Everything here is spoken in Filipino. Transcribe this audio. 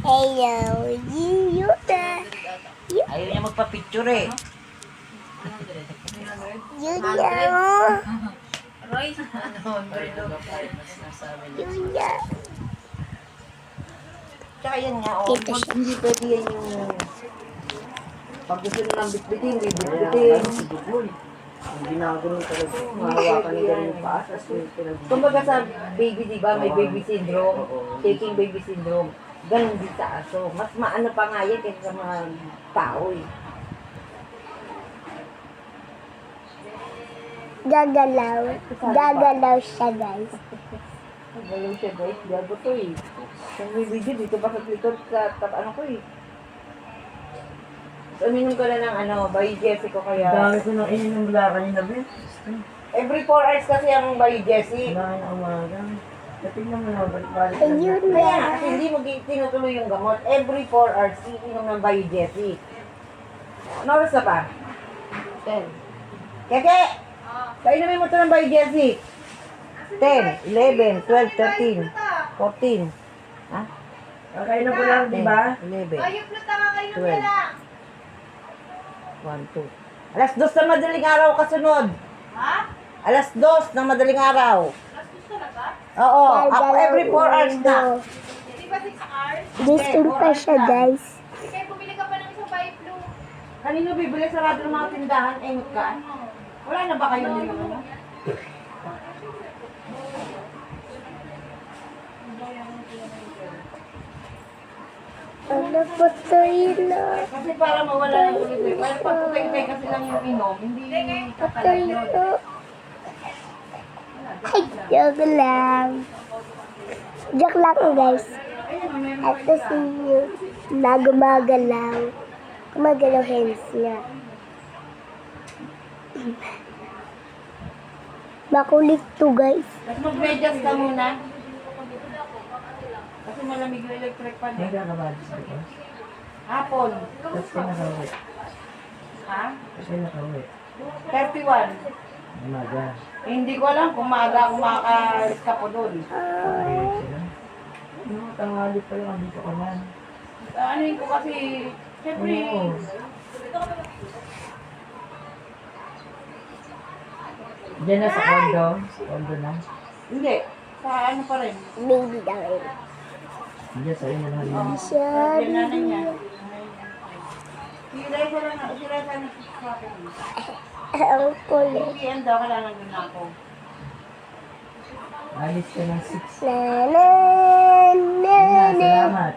Hello, Yuda. Ayaw niya magpa-picture eh. Yuda. Roy, Yuda. Tsaka yan nga, oh, Kita siya. hindi pwede yan yung... Pag gusto nyo ng bitbitin, bitbitin. Ang ginagawa talaga, mahawakan niya ganun yung paas. Kumbaga sa baby, di ba, may baby syndrome, taking baby syndrome. Ganun din sa aso. Mas maano pa nga yan kaysa sa mga tao eh. Gagalaw. Gagalaw siya, guys. Galaw siya guys, gago to eh. Kung may video dito pa sa likod sa ano ko eh. So, uminom ko na ng ano, by Jessie ko kaya. Dami ko nang ininom wala kanina, Ben. Every 4 hours kasi ang by Jessie. Wala yung umaga. Natignan mo na, balik-balik. Ayun Kaya na. kasi hindi tinutuloy yung gamot. Every 4 hours, iinom ng by Jessie. Ano oras na pa? 10. Keke! Painumin mo ito ng by Jessie. 10, 11, 12, 13, 14. Ha? Kakainin ko lang, di ba? 11, ayop na tanga kayo 12. na lang. 1, 2. Alas 2 ng madaling araw kasunod. Ha? Alas 2 ng madaling araw. Mas gusto na ba? Oo, ako every 4 hours na. Hindi ba 6 hours? Gising pa siya, guys. Kaya bumili ka pa ng isang Vibe Blue. Kanino bibili sarado ng mga tindahan? Engot ka? Wala na ba kayo nila? Ano po ito na? Kasi para mawala ng ulit. Para pag putay-tay kasi lang yung inom, hindi Ito kakalat yun. na. Ay, joke lang. Joke lang, guys. Ito si na gumagalaw. Gumagalaw hands niya. Makulit to, guys. Tapos mag-medyas ka muna. Kasi malamig yung electric pan Hindi eh. ka nakabadis dito. Hapon. Tapos ka nakauwi. Ha? Tapos ka nakauwi. 31. Umaga. Eh, hindi ko alam kung maaga ako makakaalis ka po doon. Ayun sila. Ano, tanghali pa yung andito ka na. Ano yun ko kasi, siyempre, Oo. Diyan na sa condo. Sa condo na. hindi. Sa ano pa rin. Baby daw eh. Diyan sa inyo na rin. Siya, Yung nanay niya. baby. Si Reza lang, si Reza na sa akin. Ang kulit. Hindi, ang daw, kailangan doon ako. Alis ka ng 6. Na na na na. Salamat.